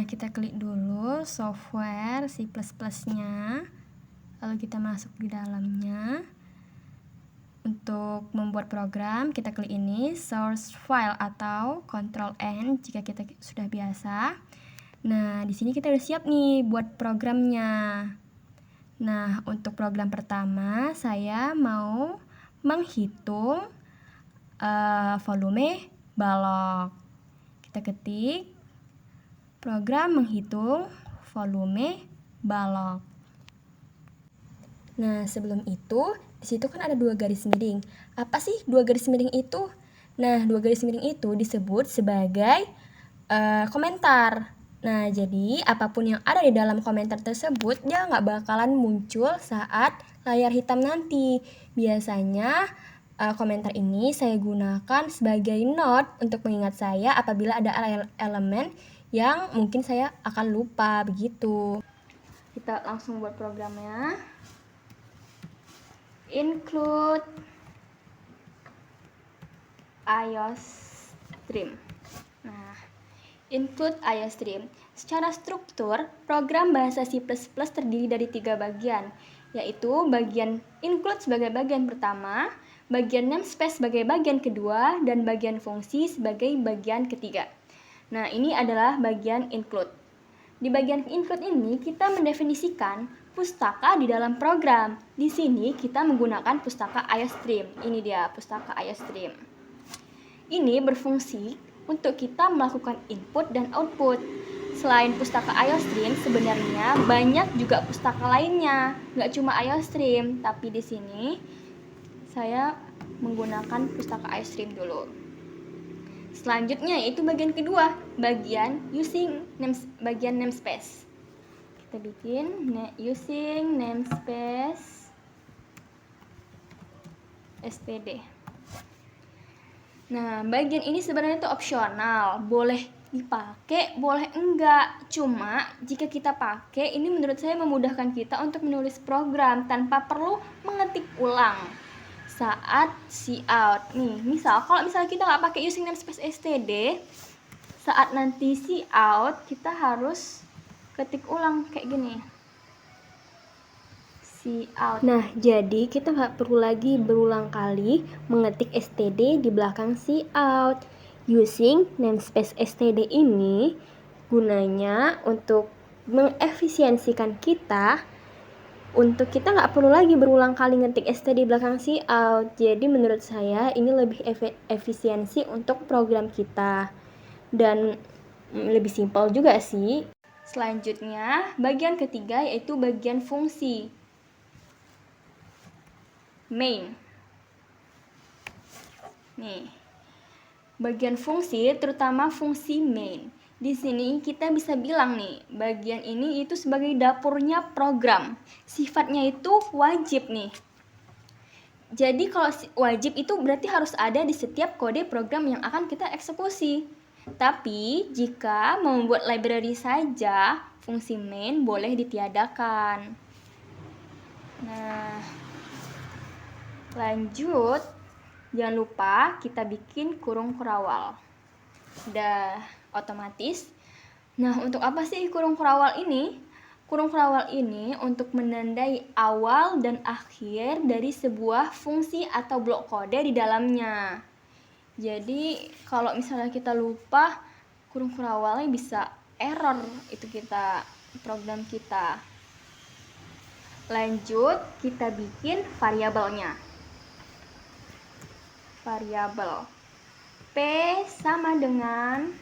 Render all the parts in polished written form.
kita klik dulu software C++ nya, lalu kita masuk di dalamnya. Untuk membuat program, kita klik ini source file atau Ctrl N jika kita sudah biasa. Nah, di sini kita udah siap nih buat programnya. Nah, untuk program pertama saya mau menghitung volume balok. Kita ketik program menghitung volume balok. Nah, sebelum itu, di situ kan ada 2 garis miring. Apa sih 2 garis miring itu? Nah, 2 garis miring itu disebut sebagai komentar. Nah, jadi apapun yang ada di dalam komentar tersebut, dia nggak bakalan muncul saat layar hitam nanti. Biasanya komentar ini saya gunakan sebagai note untuk mengingat saya apabila ada elemen yang mungkin saya akan lupa, begitu. Kita langsung buat programnya. Include IOStream. Nah, include IOStream. Secara struktur, program bahasa C++ terdiri dari 3 bagian, yaitu bagian include sebagai bagian pertama, bagian namespace sebagai bagian kedua, dan bagian fungsi sebagai bagian ketiga. Nah, ini adalah bagian include. Di bagian include ini kita mendefinisikan pustaka di dalam program. Di sini kita menggunakan pustaka IOStream. Ini dia pustaka IOStream. Ini berfungsi untuk kita melakukan input dan output. Selain pustaka IOStream, sebenarnya banyak juga pustaka lainnya. Nggak cuma IOStream, tapi di sini saya menggunakan pustaka IOStream dulu. Selanjutnya yaitu bagian kedua, bagian bagian namespace. Kita bikin using namespace std. Nah, bagian ini sebenarnya itu opsional, boleh dipakai, boleh enggak. Cuma jika kita pakai, ini menurut saya memudahkan kita untuk menulis program tanpa perlu mengetik ulang saat cout. Nih, kalau misalnya kita nggak pakai using namespace std, saat nanti cout kita harus ketik ulang kayak gini. Cout. Nah, jadi kita nggak perlu lagi berulang kali mengetik std di belakang cout. Using namespace std ini gunanya untuk mengefisiensikan kita, untuk kita nggak perlu lagi berulang kali ngetik std di belakang cout. Jadi menurut saya ini lebih efisiensi untuk program kita dan lebih simpel juga sih. Selanjutnya, bagian ketiga yaitu bagian fungsi. Main. Nih. Bagian fungsi, terutama fungsi main. Di sini kita bisa bilang nih, bagian ini itu sebagai dapurnya program. Sifatnya itu wajib nih. Jadi kalau wajib itu berarti harus ada di setiap kode program yang akan kita eksekusi. Tapi jika membuat library saja, fungsi main boleh ditiadakan. Nah, lanjut, jangan lupa kita bikin kurung kurawal. Udah otomatis. Nah, untuk apa sih kurung kurawal ini? Kurung kurawal ini untuk menandai awal dan akhir dari sebuah fungsi atau blok kode di dalamnya. Jadi, kalau misalnya kita lupa, kurung kurawalnya bisa error itu program kita. Lanjut, kita bikin variabelnya. Variabel P sama dengan,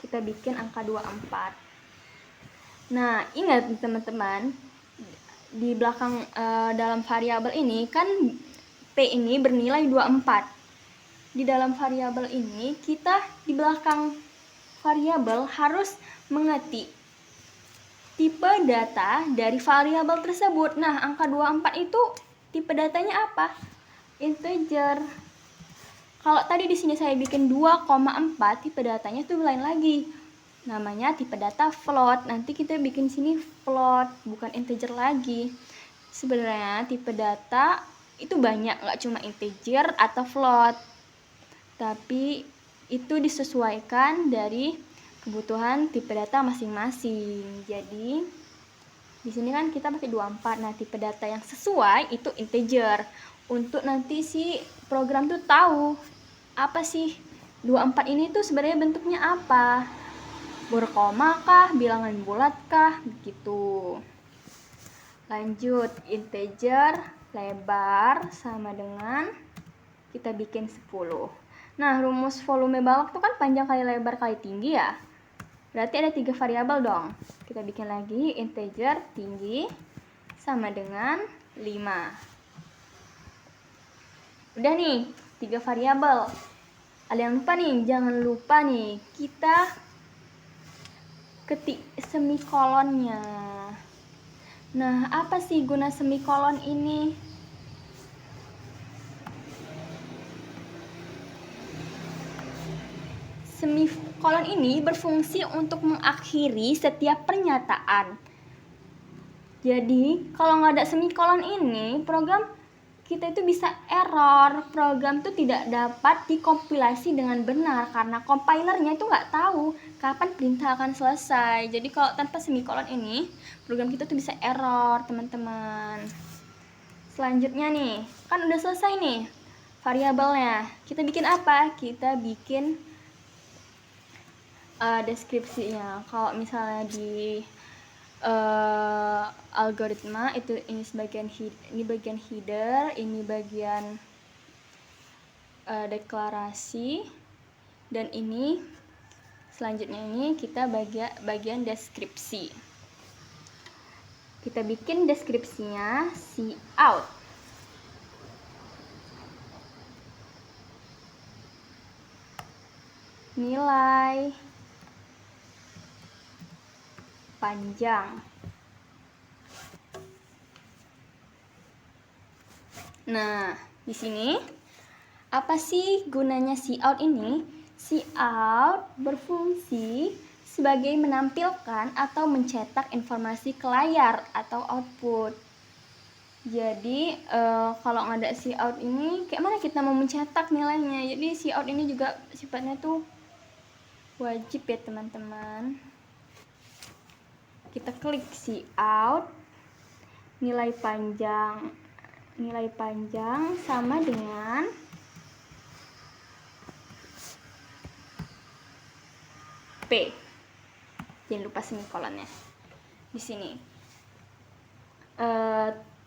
kita bikin angka 24. Nah, ingat teman-teman, di belakang dalam variabel ini kan P ini bernilai 24. Di dalam variabel ini kita di belakang variabel harus mengetik tipe data dari variabel tersebut. Nah, angka 24 itu tipe datanya apa? Integer. Kalau tadi di sini saya bikin 2,4, tipe datanya itu lain lagi. Namanya tipe data float. Nanti kita bikin sini float, bukan integer lagi. Sebenarnya tipe data itu banyak, nggak cuma integer atau float. Tapi itu disesuaikan dari kebutuhan tipe data masing-masing. Jadi di sini kan kita pakai 24. Nah, tipe data yang sesuai itu integer. Untuk nanti si program tuh tahu apa sih 24 ini tuh sebenarnya bentuknya apa. Berkoma kah, bilangan bulat kah, begitu. Lanjut, integer lebar sama dengan kita bikin 10. Nah, rumus volume balok itu kan panjang kali lebar kali tinggi ya. Berarti ada 3 variabel dong. Kita bikin lagi integer tinggi sama dengan 5. Udah nih, 3 variabel. Ada yang lupa nih, jangan lupa nih kita ketik semikolonnya. Nah, apa sih guna semikolon ini? Semikolon ini berfungsi untuk mengakhiri setiap pernyataan. Jadi, kalau nggak ada semikolon ini, program kita itu bisa error. Program itu tidak dapat dikompilasi dengan benar karena compilernya itu nggak tahu kapan perintah akan selesai. Jadi, kalau tanpa semikolon ini, program kita tuh bisa error, teman-teman. Selanjutnya nih, kan udah selesai nih variabelnya. Kita bikin apa? Kita bikin deskripsinya. Kalau misalnya di algoritma itu ini bagian header, ini bagian deklarasi, dan ini selanjutnya ini kita bagian deskripsi. Kita bikin deskripsinya cout. Nilai panjang. Nah, di sini apa sih gunanya cout ini? Cout berfungsi sebagai menampilkan atau mencetak informasi ke layar atau output. Jadi kalau nggak ada cout ini, kayak mana kita mau mencetak nilainya? Jadi cout ini juga sifatnya tuh wajib ya teman-teman. Kita klik cout, nilai panjang sama dengan P. Jangan lupa semikolonnya di sini.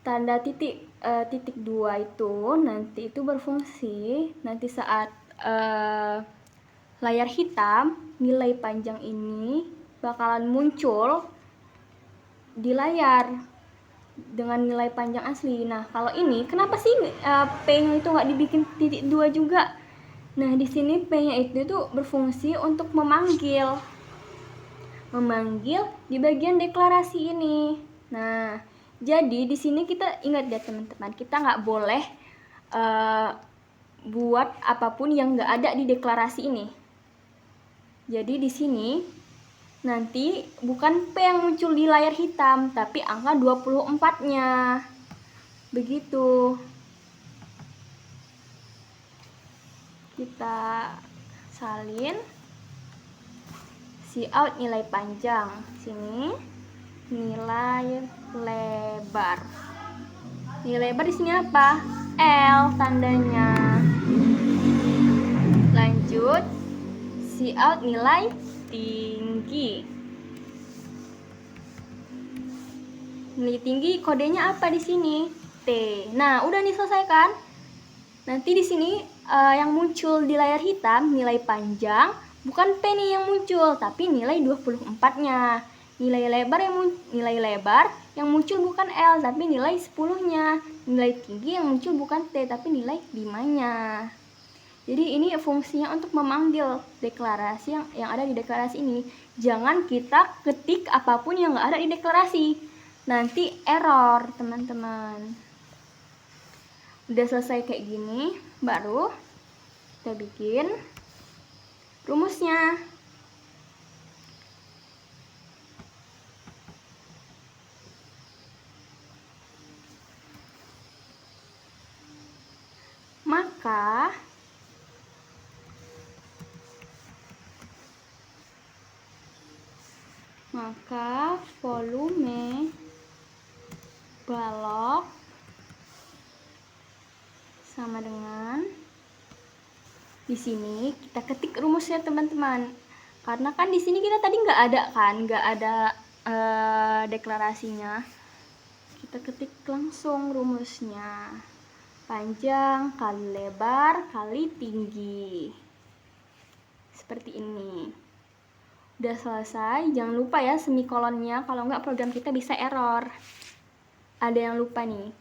Tanda titik 2 itu nanti itu berfungsi nanti saat layar hitam, nilai panjang ini bakalan muncul di layar dengan nilai panjang asli. Nah, kalau ini kenapa sih P-nya itu nggak dibikin titik 2 juga? Nah, di sini P-nya itu tuh berfungsi untuk memanggil di bagian deklarasi ini. Nah, jadi di sini kita ingat ya teman-teman, kita nggak boleh buat apapun yang nggak ada di deklarasi ini. Jadi di sini nanti bukan P yang muncul di layar hitam, tapi angka 24-nya. Begitu. Kita salin cout nilai panjang. Sini nilai lebar. Nilai lebar di sini apa? L tandanya. Lanjut cout nilai tinggi. Nilai tinggi kodenya apa di sini? T. Nah, udah nih selesai kan? Nanti di sini yang muncul di layar hitam nilai panjang, bukan P nih yang muncul, tapi nilai 24-nya. Nilai lebar yang muncul bukan L, tapi nilai 10-nya. Nilai tinggi yang muncul bukan T, tapi nilai 5-nya. Jadi ini fungsinya untuk memanggil deklarasi yang ada di deklarasi ini. Jangan kita ketik apapun yang nggak ada di deklarasi. Nanti error, teman-teman. Udah selesai kayak gini, baru kita bikin rumusnya. Maka maka volume balok sama dengan, di sini kita ketik rumusnya teman-teman, karena kan di sini kita tadi nggak ada deklarasinya. Kita ketik langsung rumusnya, panjang kali lebar kali tinggi, seperti ini. Udah selesai, jangan lupa ya semikolonnya, kalau nggak program kita bisa error. Ada yang lupa nih,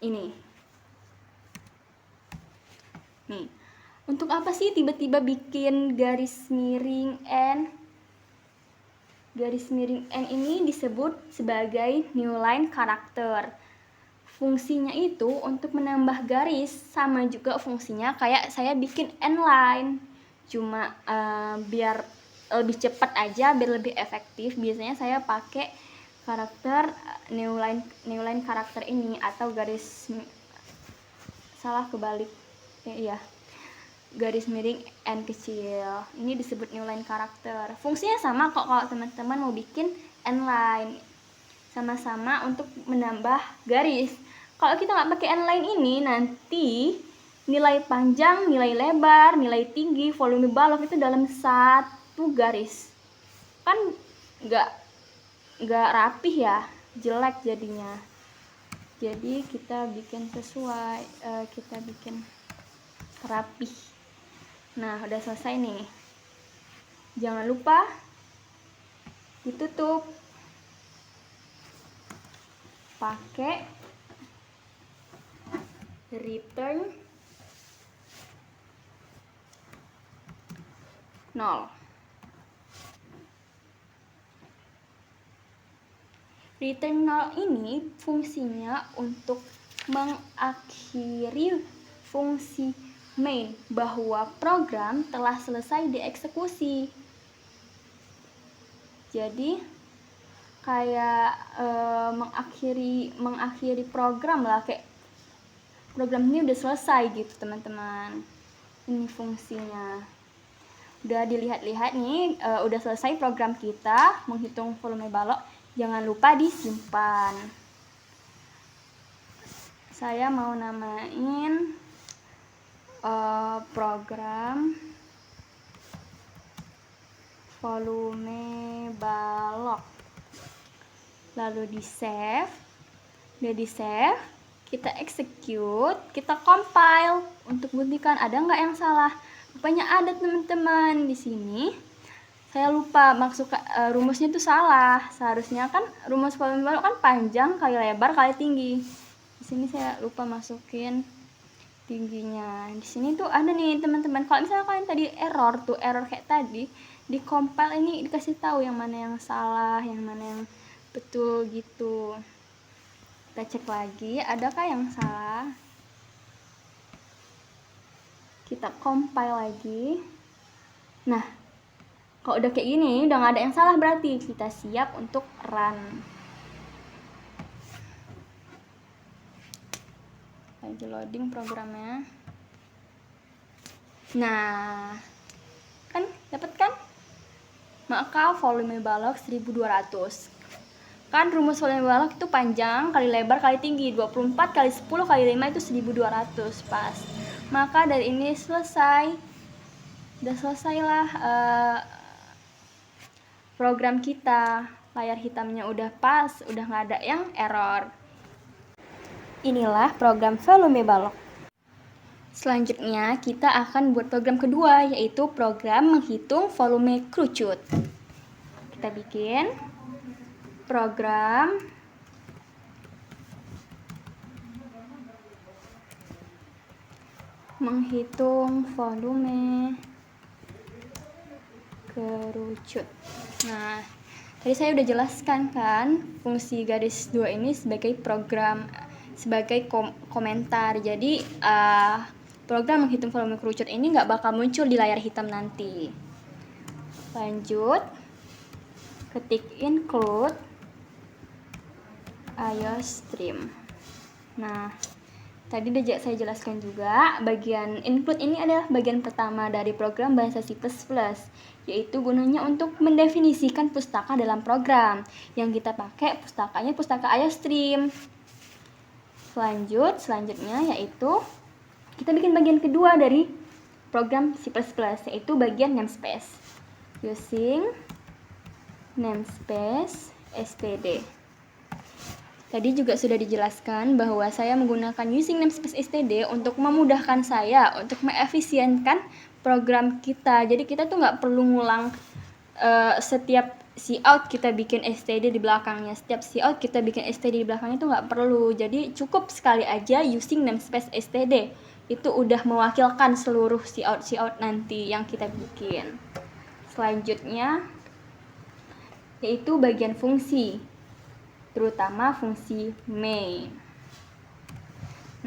ini nih, untuk apa sih tiba-tiba bikin garis miring N? Garis miring N ini disebut sebagai new line character. Fungsinya itu untuk menambah garis, sama juga fungsinya kayak saya bikin N line. Cuma biar lebih cepat aja, biar lebih efektif, biasanya saya pakai karakter new line karakter ini, atau garis kebalik. Iya, garis miring N kecil. Ini disebut new line karakter. Fungsinya sama kok kalau teman-teman mau bikin N line. Sama-sama untuk menambah garis. Kalau kita nggak pakai N line ini, nanti nilai panjang, nilai lebar, nilai tinggi, volume balok itu dalam satu garis. Kan nggak rapih ya, jelek jadinya. Jadi kita bikin sesuai, kita bikin rapih. Nah, udah selesai nih. Jangan lupa ditutup pakai return 0. Return 0 ini fungsinya untuk mengakhiri fungsi main, bahwa program telah selesai dieksekusi. Jadi kayak mengakhiri program lah, kayak program ini udah selesai gitu teman-teman. Ini fungsinya. Udah dilihat-lihat nih, udah selesai program kita menghitung volume balok. Jangan lupa disimpan. Saya mau namain program volume balok, lalu di save. Udah di save, kita execute, kita compile untuk buktikan ada nggak yang salah. Rupanya ada teman-teman. Di sini saya lupa masuk rumusnya itu salah. Seharusnya kan rumus volume balok kan panjang kali lebar kali tinggi. Di sini saya lupa masukin tingginya. Di sini tuh ada nih teman-teman. Kalau misalnya kalian tadi error kayak tadi, di compile ini dikasih tahu yang mana yang salah, yang mana yang betul gitu. Kita cek lagi, adakah yang salah? Kita compile lagi. Nah, kalau udah kayak gini, udah nggak ada yang salah, berarti kita siap untuk run. Lagi loading programnya. Nah, kan dapat kan? Maka volume balok 1200. Kan rumus volume balok itu panjang kali lebar kali tinggi, 24 kali 10 kali 5 itu 1200 pas. Maka dari ini selesai. Udah selesailah program kita. Layar hitamnya udah pas, udah nggak ada yang error. Inilah program volume balok. Selanjutnya kita akan buat program kedua, yaitu program menghitung volume kerucut. Kita bikin program menghitung volume kerucut. Nah, tadi saya udah jelaskan kan fungsi garis 2 ini sebagai program, sebagai komentar. Jadi program menghitung volume kerucut ini nggak bakal muncul di layar hitam nanti. Lanjut, ketik include IOStream. Nah, Tadi udah saya jelaskan juga, bagian include ini adalah bagian pertama dari program bahasa C++, yaitu gunanya untuk mendefinisikan pustaka dalam program. Yang kita pakai pustakanya pustaka IOStream. Selanjutnya yaitu kita bikin bagian kedua dari program C++, yaitu bagian namespace. Using namespace std. Tadi juga sudah dijelaskan bahwa saya menggunakan using namespace std untuk memudahkan saya untuk mengefisienkan program kita. Jadi kita tuh nggak perlu ngulang setiap cout kita bikin std di belakangnya. Setiap cout kita bikin std di belakangnya itu nggak perlu. Jadi cukup sekali aja using namespace std. Itu udah mewakilkan seluruh cout nanti yang kita bikin. Selanjutnya yaitu bagian fungsi, terutama fungsi main.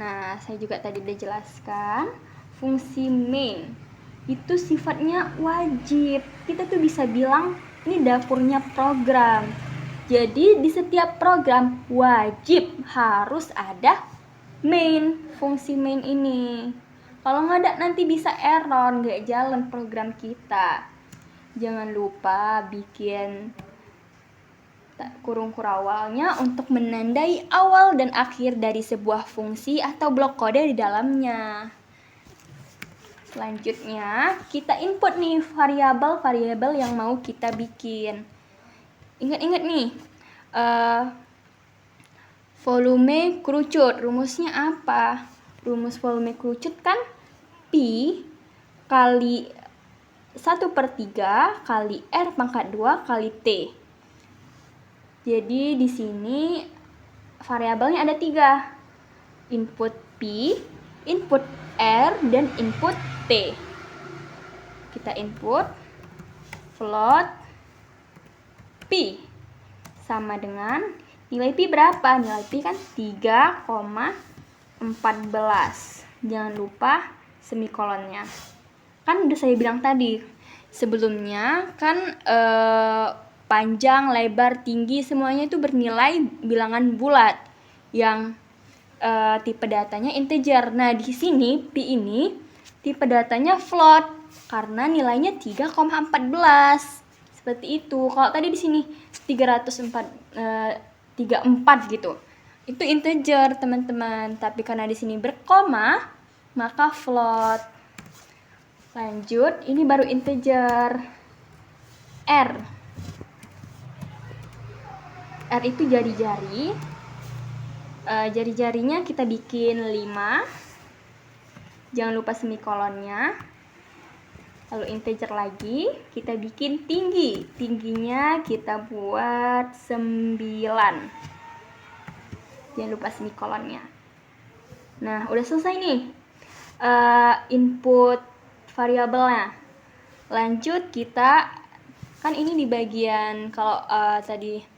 Nah, saya juga tadi udah jelaskan, fungsi main itu sifatnya wajib. Kita tuh bisa bilang ini dapurnya program. Jadi di setiap program wajib harus ada main, fungsi main ini. Kalau nggak ada nanti bisa error, nggak jalan program kita. Jangan lupa bikin kurung kurawalnya untuk menandai awal dan akhir dari sebuah fungsi atau blok kode di dalamnya. Selanjutnya, kita input nih variabel-variabel yang mau kita bikin. Ingat-ingat nih, volume kerucut, rumusnya apa? Rumus volume kerucut kan Pi kali 1/3 kali R pangkat 2 kali T. Jadi di sini variabelnya ada 3. Input P, input R, dan input T. Kita input float P sama dengan nilai P berapa? Nilai P kan 3,14. Jangan lupa semikolonnya. Kan udah saya bilang tadi, sebelumnya kan panjang, lebar, tinggi semuanya itu bernilai bilangan bulat yang tipe datanya integer. Nah, di sini P ini tipe datanya float karena nilainya 3,14. Seperti itu. Kalau tadi di sini 34 gitu. Itu integer, teman-teman. Tapi karena di sini berkoma, maka float. Lanjut, ini baru integer. R itu jari-jari. Jari-jarinya kita bikin 5. Jangan lupa semikolonnya. Lalu integer lagi, kita bikin tinggi. Tingginya kita buat 9. Jangan lupa semikolonnya. Nah, udah selesai nih input variabelnya. Lanjut, kita kan ini di bagian kalau tadi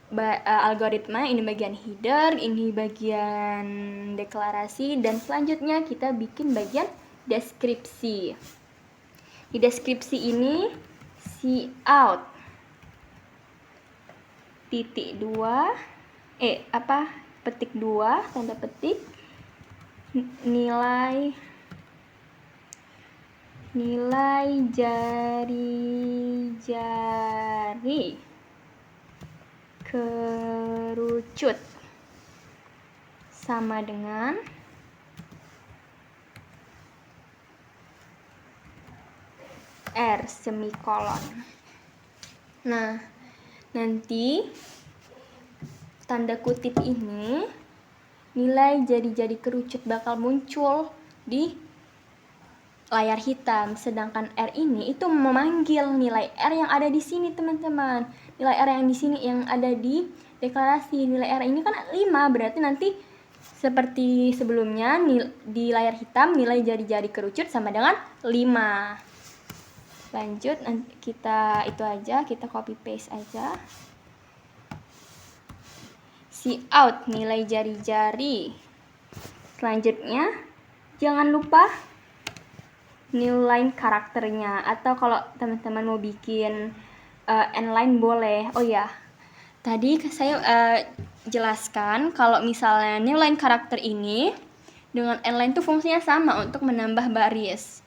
algoritma, ini bagian header, ini bagian deklarasi, dan selanjutnya kita bikin bagian deskripsi. Di deskripsi ini cout petik 2 tanda petik nilai jari-jari kerucut sama dengan R semikolon. Nah, nanti tanda kutip ini nilai jari-jari kerucut bakal muncul di layar hitam, sedangkan R ini itu memanggil nilai R yang ada di sini, teman-teman. Nilai R yang di sini yang ada di deklarasi. Nilai R ini kan 5, berarti nanti seperti sebelumnya di layar hitam nilai jari-jari kerucut sama dengan 5. Lanjut, nanti kita itu aja, kita copy paste aja. Cout nilai jari-jari. Selanjutnya, jangan lupa new line karakternya, atau kalau teman-teman mau bikin n-line boleh. Oh ya, tadi saya jelaskan kalau misalnya new line karakter ini dengan n-line itu fungsinya sama untuk menambah baris.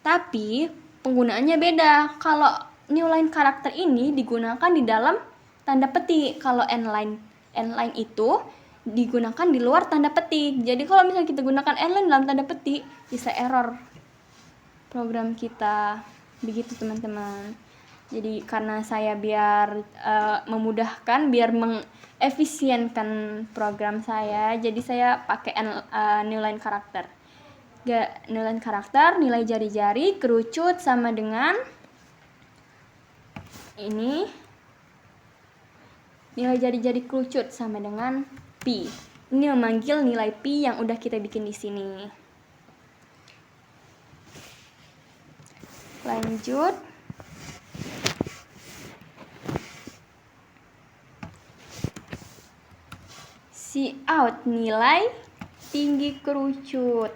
Tapi penggunaannya beda. Kalau new line karakter ini digunakan di dalam tanda petik. Kalau n-line itu digunakan di luar tanda petik. Jadi kalau misalnya kita gunakan n-line dalam tanda petik, bisa error program kita. Begitu teman-teman. Jadi karena saya biar memudahkan, biar mengefisienkan program saya, jadi saya pakai new line karakter. New line karakter, nilai jari-jari kerucut sama dengan ini. Nilai jari-jari kerucut sama dengan pi. Ini memanggil nilai pi yang udah kita bikin di sini. Lanjut. Cout nilai tinggi kerucut.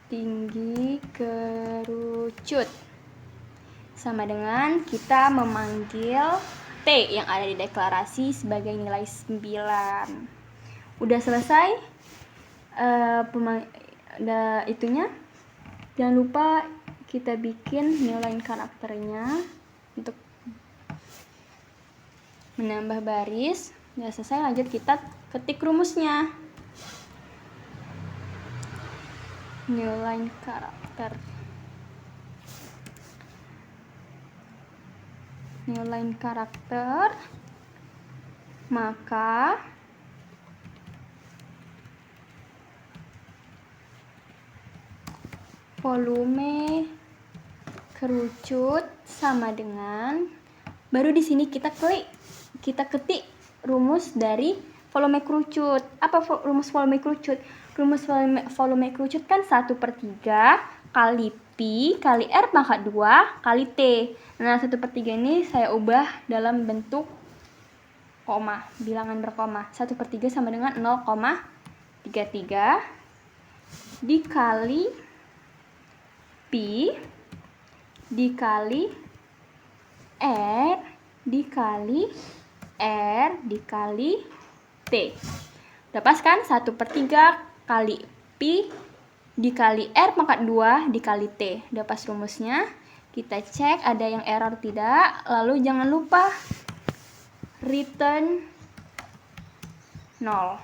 Tinggi kerucut sama dengan kita memanggil T yang ada di deklarasi sebagai nilai 9. Udah selesai itunya. Jangan lupa kita bikin new line karakternya untuk menambah baris. Udah selesai, lanjut kita ketik rumusnya. New line karakter. New line karakter. Maka volume kerucut sama dengan, baru di sini kita ketik rumus dari volume kerucut. Apa rumus volume kerucut? Rumus volume kerucut kan 1/3 kali pi kali r pangkat 2 kali t. Nah 1/3 ini saya ubah dalam bentuk koma, bilangan berkoma. 1/3 sama dengan 0,33 dikali pi dikali r dikali r dikali t. Dapat kan 1/3 kali pi dikali r pangkat 2 dikali t. Dapat rumusnya. Kita cek ada yang error tidak. Lalu jangan lupa return 0.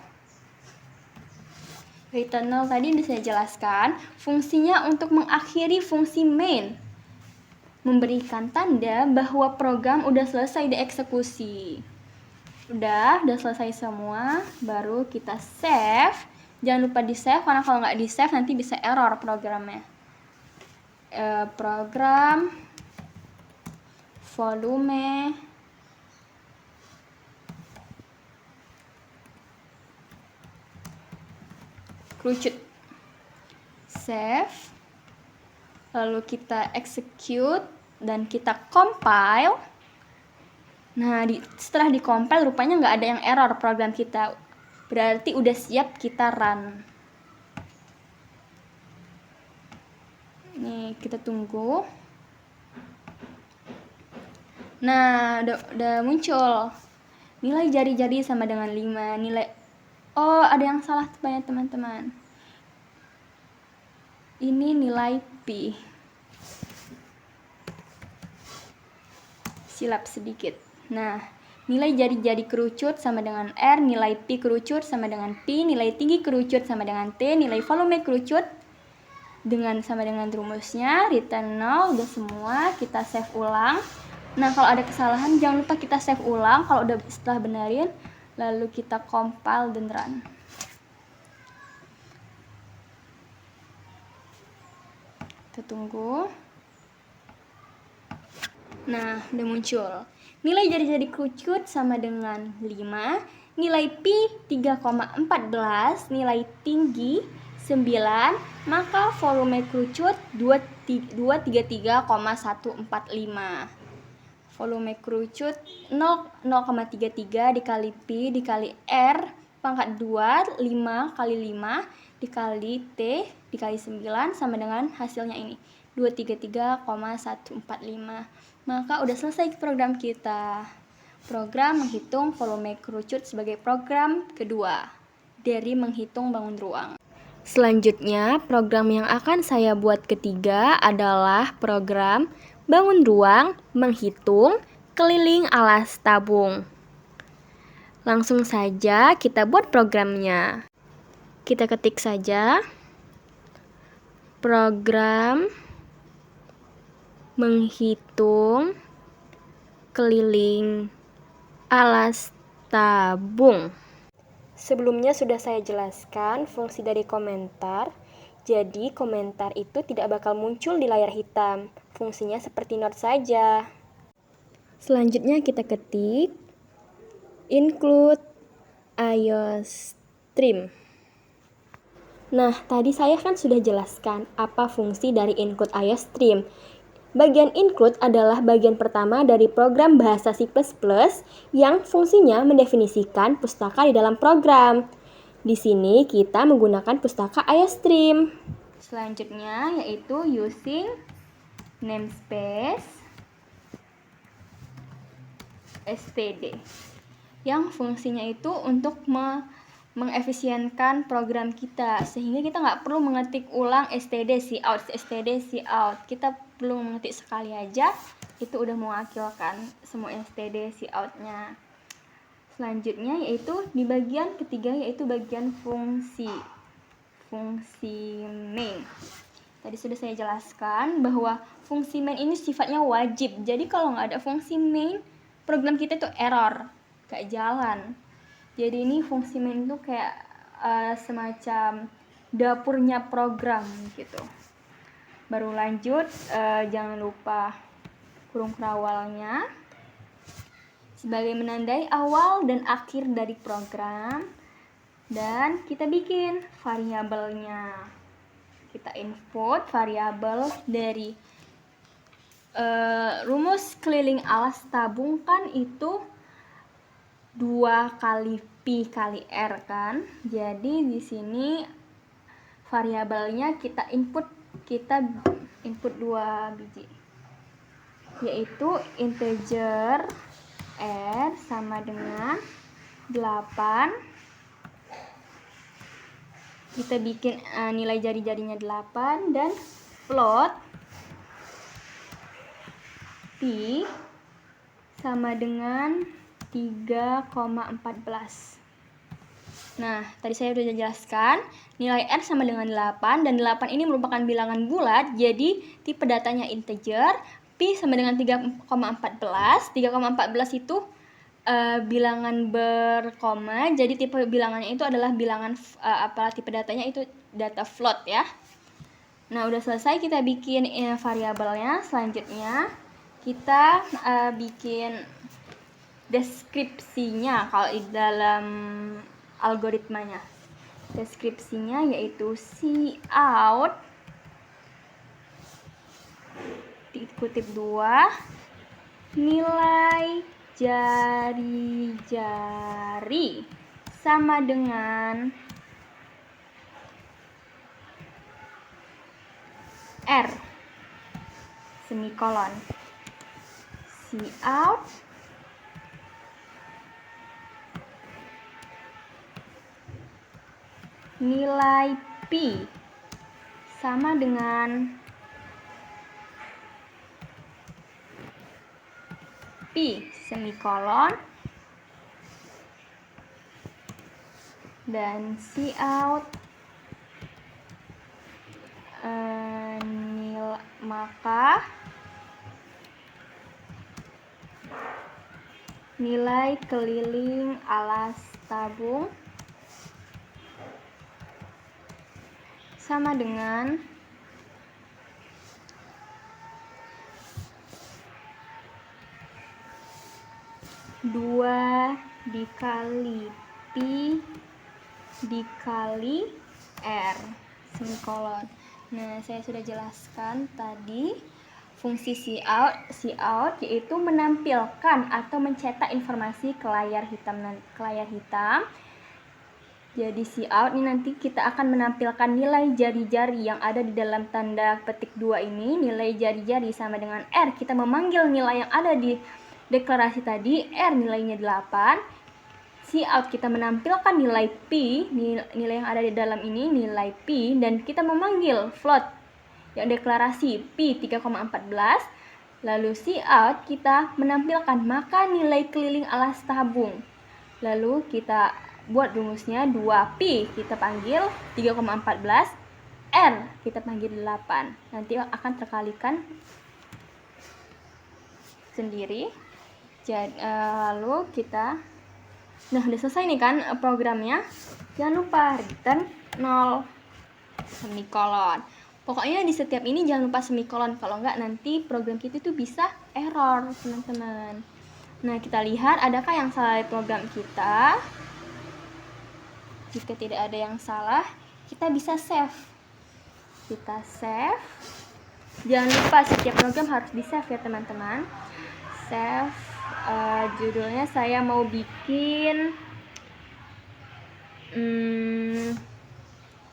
Return 0 tadi sudah saya jelaskan. Fungsinya untuk mengakhiri fungsi main. Memberikan tanda bahwa program udah selesai dieksekusi. Udah selesai semua. Baru kita save. Jangan lupa di save, karena kalau nggak di save nanti bisa error programnya. Program volume kerucut. Save. Lalu kita execute dan kita compile. Nah, setelah di-compile rupanya nggak ada yang error program kita. Berarti udah siap kita run. Nih, kita tunggu. Nah, udah muncul. Nilai jari-jari sama dengan 5. Oh, ada yang salah banyak teman-teman. Ini nilai pi. Silap sedikit. Nah, nilai jari-jari kerucut sama dengan R, nilai pi kerucut sama dengan pi, nilai tinggi kerucut sama dengan T, nilai volume kerucut sama dengan rumusnya, return 0, udah semua, kita save ulang. Nah, kalau ada kesalahan jangan lupa kita save ulang kalau udah setelah benerin, lalu kita compile dan run. Kita tunggu. Nah, udah muncul. Nilai jari-jari kerucut sama dengan 5, nilai pi 3,14, nilai tinggi 9, maka volume kerucut 233,145. Volume kerucut 0,33 dikali pi dikali r pangkat 2, 5 kali 5 dikali t dikali 9 sama dengan hasilnya ini, 233,145. Maka udah selesai program kita. Program menghitung volume kerucut sebagai program kedua dari menghitung bangun ruang. Selanjutnya, program yang akan saya buat ketiga adalah program bangun ruang menghitung keliling alas tabung. Langsung saja kita buat programnya. Kita ketik saja program menghitung keliling alas tabung. Sebelumnya sudah saya jelaskan fungsi dari komentar. Jadi komentar itu tidak bakal muncul di layar hitam. Fungsinya seperti not saja. Selanjutnya kita ketik include IOStream. Nah, tadi saya kan sudah jelaskan apa fungsi dari include IOStream. Bagian include adalah bagian pertama dari program bahasa C++ yang fungsinya mendefinisikan pustaka di dalam program. Di sini kita menggunakan pustaka IOStream. Selanjutnya yaitu using namespace std yang fungsinya itu untuk mengefisienkan program kita sehingga kita nggak perlu mengetik ulang std cout. Kita perlu mengetik sekali aja, itu udah mewakilkan semua std cout-nya. Selanjutnya yaitu di bagian ketiga yaitu bagian fungsi main. Tadi sudah saya jelaskan bahwa fungsi main ini sifatnya wajib. Jadi kalau nggak ada fungsi main, program kita tuh error, gak jalan. Jadi ini fungsi main itu kayak semacam dapurnya program gitu. Baru lanjut, jangan lupa kurung kerawalnya sebagai menandai awal dan akhir dari program. Dan kita bikin variabelnya. Kita input variabel dari rumus keliling alas tabung kan itu 2 kali pi kali r kan. Jadi di sini variabelnya kita input 2 biji, yaitu integer r sama dengan 8. Kita bikin nilai jari-jarinya 8 dan float pi sama dengan 3,14. Nah, tadi saya sudah jelaskan nilai r sama dengan 8 dan 8 ini merupakan bilangan bulat, jadi tipe datanya integer. Pi sama dengan 3,14. 3,14 itu bilangan berkoma, jadi tipe bilangannya itu adalah bilangan tipe datanya itu data float ya. Nah, udah selesai kita bikin variabelnya. Selanjutnya kita bikin deskripsinya kalau di dalam algoritmanya. Deskripsinya yaitu cout dikutip 2 nilai jari-jari sama dengan R semikolon. Cout nilai pi sama dengan pi semikolon dan cout maka nilai keliling alas tabung sama dengan dua dikali pi dikali r semikolon. Nah, saya sudah jelaskan tadi fungsi cout yaitu menampilkan atau mencetak informasi ke layar hitam. Jadi cout ini nanti kita akan menampilkan nilai jari-jari yang ada di dalam tanda petik 2 ini. Nilai jari-jari sama dengan R. Kita memanggil nilai yang ada di deklarasi tadi R nilainya 8, cout kita menampilkan nilai P, nilai yang ada di dalam ini nilai P, dan kita memanggil float yang deklarasi P 3,14, lalu cout kita menampilkan maka nilai keliling alas tabung. Lalu kita buat rumusnya 2P kita panggil 3,14, R kita panggil 8. Nanti akan terkalikan sendiri. Jadi, lalu kita udah selesai nih kan programnya. Jangan lupa return 0 semikolon. Pokoknya di setiap ini jangan lupa semikolon, kalau enggak nanti program kita itu bisa error, teman-teman. Nah, kita lihat adakah yang salah di program kita. Jika tidak ada yang salah, kita bisa save. Kita save. Jangan lupa setiap program harus di-save ya, teman-teman. Save. Judulnya saya mau bikin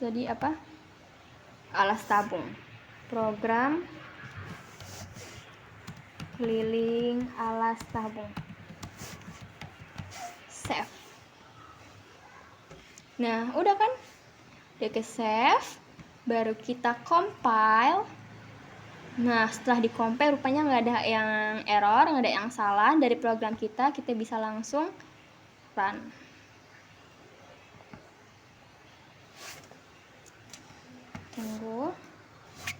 tadi apa? Alas tabung. Program keliling alas tabung. Save. Nah, udah kan? Udah ke save. Baru kita compile. Nah, setelah di-compile rupanya nggak ada yang error, nggak ada yang salah dari program kita. Kita bisa langsung run. Tunggu.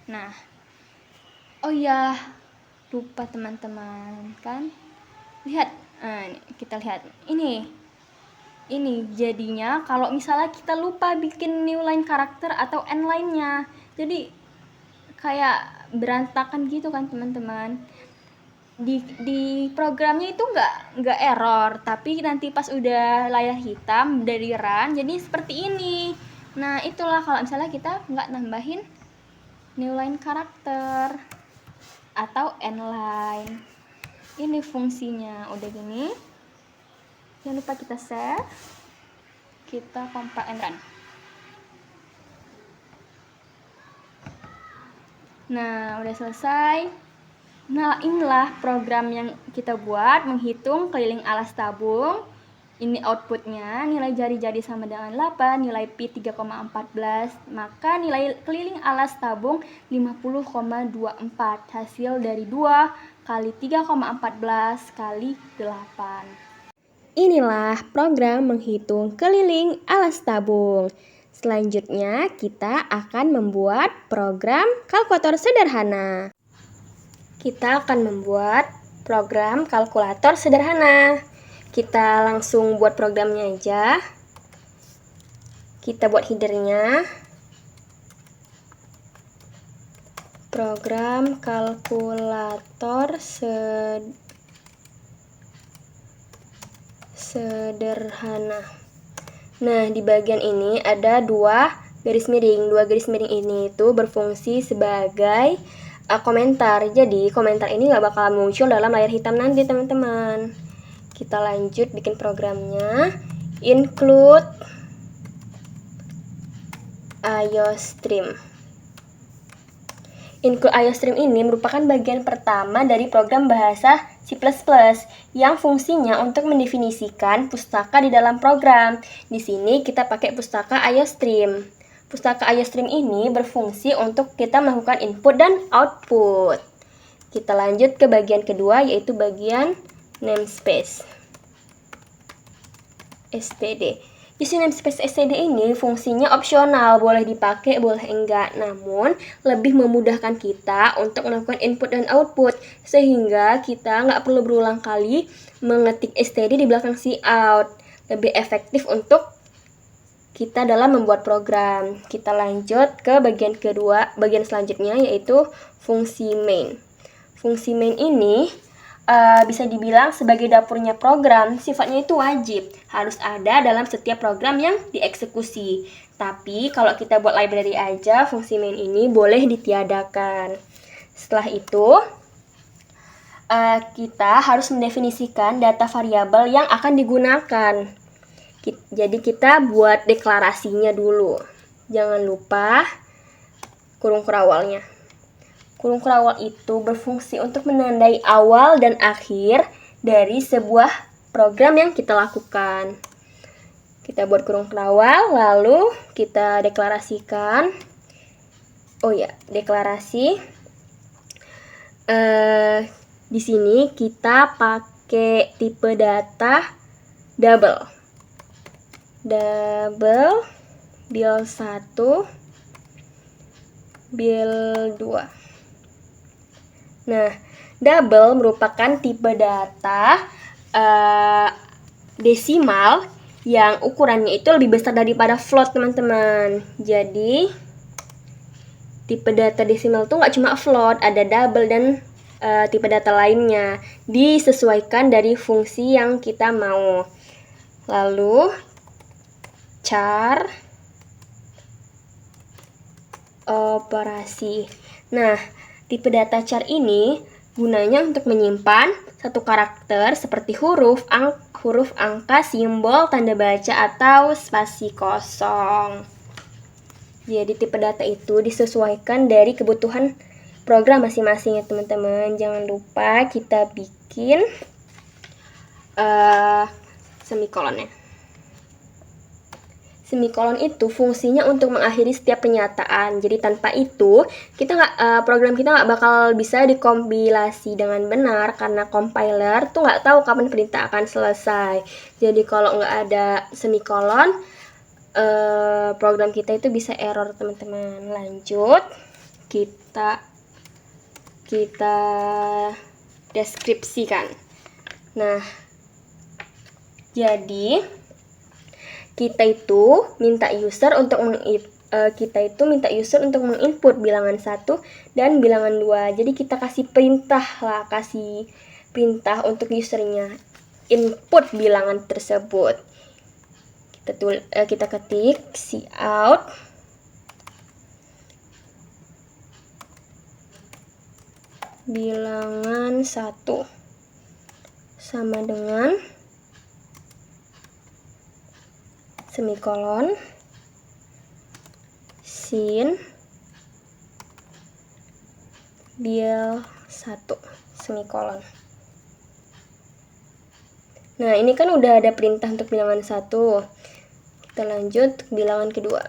Nah, oh ya, lupa teman-teman kan? Lihat, kita lihat ini jadinya kalau misalnya kita lupa bikin new line karakter atau end line-nya, jadi kayak berantakan gitu kan teman-teman. Di programnya itu nggak error, tapi nanti pas udah layar hitam dari run jadi seperti ini. Nah, itulah kalau misalnya kita nggak nambahin new line karakter atau end line. Ini fungsinya udah gini. Jangan lupa kita save, kita compile and run. Nah, udah selesai. Nah, inilah program yang kita buat menghitung keliling alas tabung. Ini outputnya, nilai jari-jari sama dengan 8, nilai P 3,14, maka nilai keliling alas tabung 50,24, hasil dari 2 kali 3,14 kali 8. Inilah program menghitung keliling alas tabung. Selanjutnya kita akan membuat program kalkulator sederhana. Kita akan membuat program kalkulator sederhana. Kita langsung buat programnya aja. Kita buat headernya. Program kalkulator sederhana. Nah, di bagian ini ada 2 garis miring. 2 garis miring ini itu berfungsi sebagai komentar. Jadi, komentar ini nggak bakal muncul dalam layar hitam nanti, teman-teman. Kita lanjut bikin programnya. Include IOStream. Include IOStream ini merupakan bagian pertama dari program bahasa C++ yang fungsinya untuk mendefinisikan pustaka di dalam program. Di sini kita pakai pustaka IOStream. Pustaka IOStream ini berfungsi untuk kita melakukan input dan output. Kita lanjut ke bagian kedua, yaitu bagian namespace std. Isi namespace std ini fungsinya opsional, boleh dipakai, boleh enggak. Namun, lebih memudahkan kita untuk melakukan input dan output, sehingga kita nggak perlu berulang kali mengetik std di belakang cout. Lebih efektif untuk kita dalam membuat program. Kita lanjut ke bagian kedua, bagian selanjutnya, yaitu fungsi main. Fungsi main ini bisa dibilang sebagai dapurnya program, sifatnya itu wajib, harus ada dalam setiap program yang dieksekusi. Tapi kalau kita buat library aja, fungsi main ini boleh ditiadakan. Setelah itu, kita harus mendefinisikan data variabel yang akan digunakan. Jadi kita buat deklarasinya dulu. Jangan lupa kurung kurawalnya. Kurung kurawal itu berfungsi untuk menandai awal dan akhir dari sebuah program yang kita lakukan. Kita buat kurung kawal, lalu kita deklarasikan. Oh ya, deklarasi. Di sini kita pakai tipe data double build 1, build 2. Nah, double merupakan tipe data desimal yang ukurannya itu lebih besar daripada float, teman-teman. Jadi tipe data desimal itu nggak cuma float, ada double dan tipe data lainnya. Disesuaikan dari fungsi yang kita mau. Lalu char operasi. Nah, tipe data char ini gunanya untuk menyimpan satu karakter seperti huruf, angka, simbol, tanda baca, atau spasi kosong. Jadi tipe data itu disesuaikan dari kebutuhan program masing-masing ya teman-teman. Jangan lupa kita bikin semikolonnya. Semikolon itu fungsinya untuk mengakhiri setiap pernyataan. Jadi tanpa itu program kita nggak bakal bisa dikompilasi dengan benar karena compiler tuh nggak tahu kapan perintah akan selesai. Jadi kalau nggak ada semikolon, program kita itu bisa error, teman-teman. Lanjut, kita deskripsikan. Nah, jadi kita itu minta user untuk menginput bilangan 1 dan bilangan 2. Jadi kita kasih perintah untuk usernya input bilangan tersebut. Kita ketik cout bilangan 1 sama dengan semikolon sin bil 1 semikolon. Nah, ini kan udah ada perintah untuk bilangan 1. Kita lanjut ke bilangan kedua.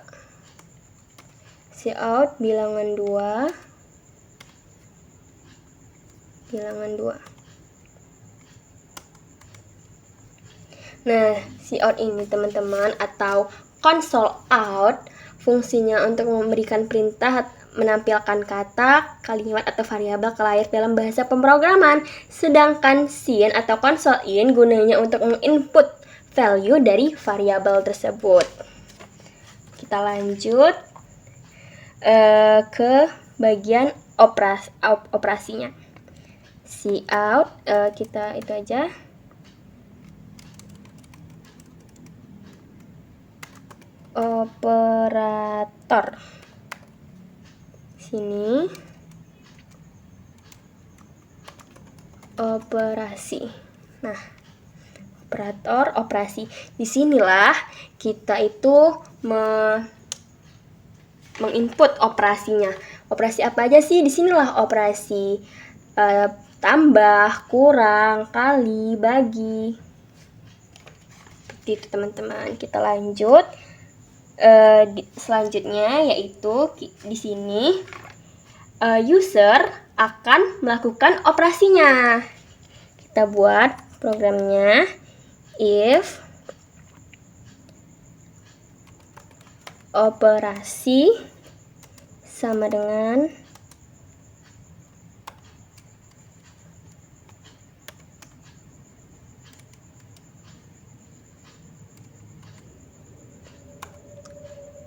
Cout bilangan 2 bilangan 2. Nah, cout ini teman-teman atau console out fungsinya untuk memberikan perintah menampilkan kata, kalimat, atau variabel ke layar dalam bahasa pemrograman. Sedangkan sin atau console in gunanya untuk menginput value dari variabel tersebut. Kita lanjut ke bagian operasinya. Cout kita itu aja. Operator sini operasi. Nah, operator operasi disinilah kita itu menginput operasinya. Operasi apa aja sih? Disinilah operasi tambah, kurang, kali, bagi. Seperti itu teman-teman. Kita lanjut. Selanjutnya yaitu di sini user akan melakukan operasinya. Kita buat programnya if operasi sama dengan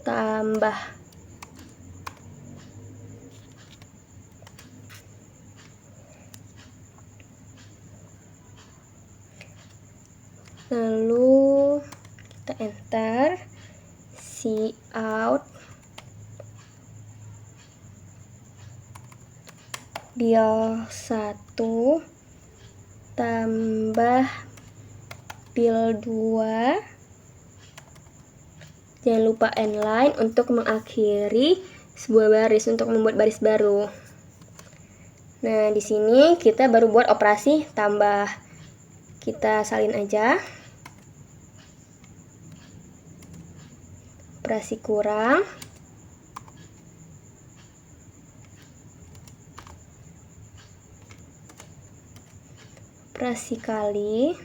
tambah. Lalu kita enter cout bil 1 tambah bil 2. Jangan lupa endline untuk mengakhiri sebuah baris untuk membuat baris baru. Nah, di sini kita baru buat operasi tambah. Kita salin aja. Operasi kurang. Operasi kali.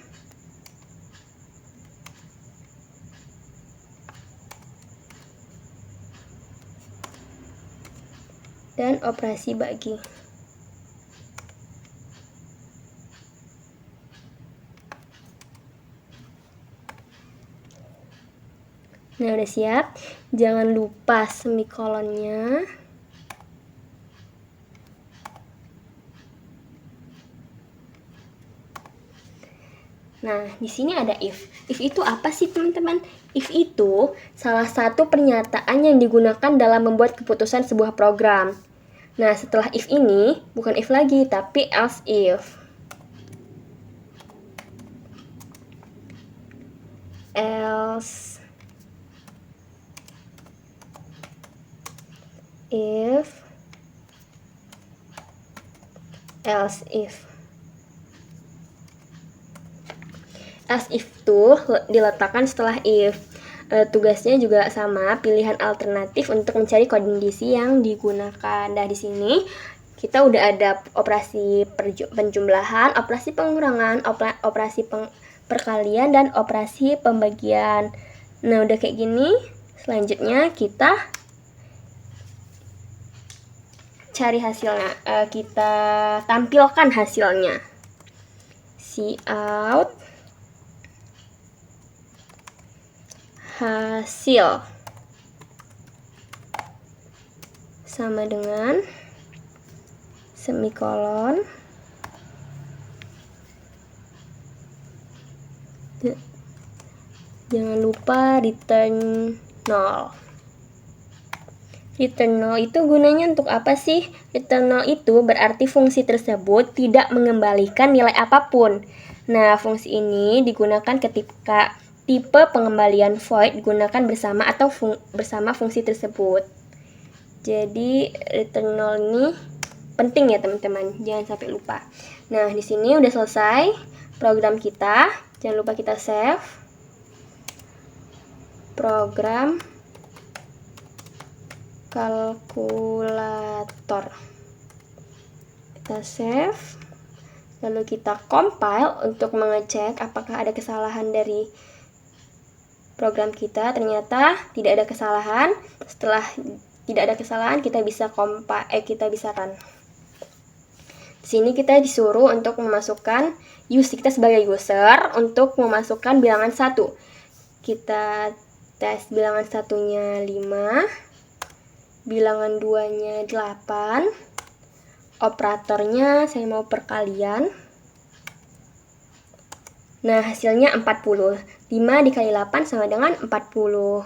Dan operasi bagi. Nah, udah siap. Jangan lupa semikolonnya. Nah, di sini ada if. If itu apa sih, teman-teman? If itu salah satu pernyataan yang digunakan dalam membuat keputusan sebuah program. Nah, setelah if ini bukan if lagi, tapi else if. Else if, else if. Else if tuh diletakkan setelah if. Tugasnya juga sama, pilihan alternatif untuk mencari kondisi yang digunakan. Nah, di sini kita udah ada operasi penjumlahan, operasi pengurangan, operasi perkalian, dan operasi pembagian. Nah, udah kayak gini. Selanjutnya kita cari hasilnya, kita tampilkan hasilnya. Cout hasil sama dengan semikolon jangan lupa return 0. Return 0 itu gunanya untuk apa sih? Return 0 itu berarti fungsi tersebut tidak mengembalikan nilai apapun. Nah, fungsi ini digunakan ketika tipe pengembalian void digunakan bersama atau bersama fungsi tersebut. Jadi return 0 ini penting ya, teman-teman. Jangan sampai lupa. Nah, di sini udah selesai program kita. Jangan lupa kita save. Program kalkulator. Kita save. Lalu kita compile untuk mengecek apakah ada kesalahan dari program kita. Ternyata tidak ada kesalahan. Setelah tidak ada kesalahan, kita bisa run. Di sini kita disuruh untuk memasukkan kita sebagai user untuk memasukkan bilangan 1. Kita tes bilangan 1-nya 5, bilangan 2-nya 8, operatornya saya mau perkalian. Nah, hasilnya 40. 5 dikali 8 sama dengan 40.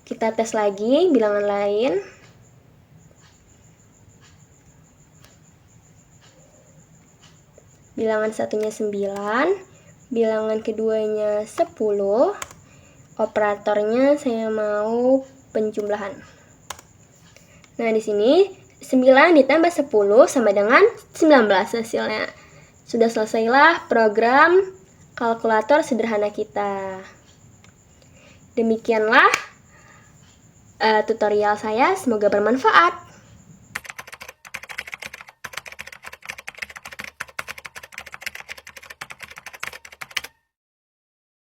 Kita tes lagi bilangan lain. Bilangan 1-nya 9, bilangan keduanya 10, operatornya saya mau penjumlahan. Nah, di sini 9 ditambah 10 sama dengan 19 hasilnya. Sudah selesailah program kalkulator sederhana kita. Demikianlah tutorial saya, semoga bermanfaat.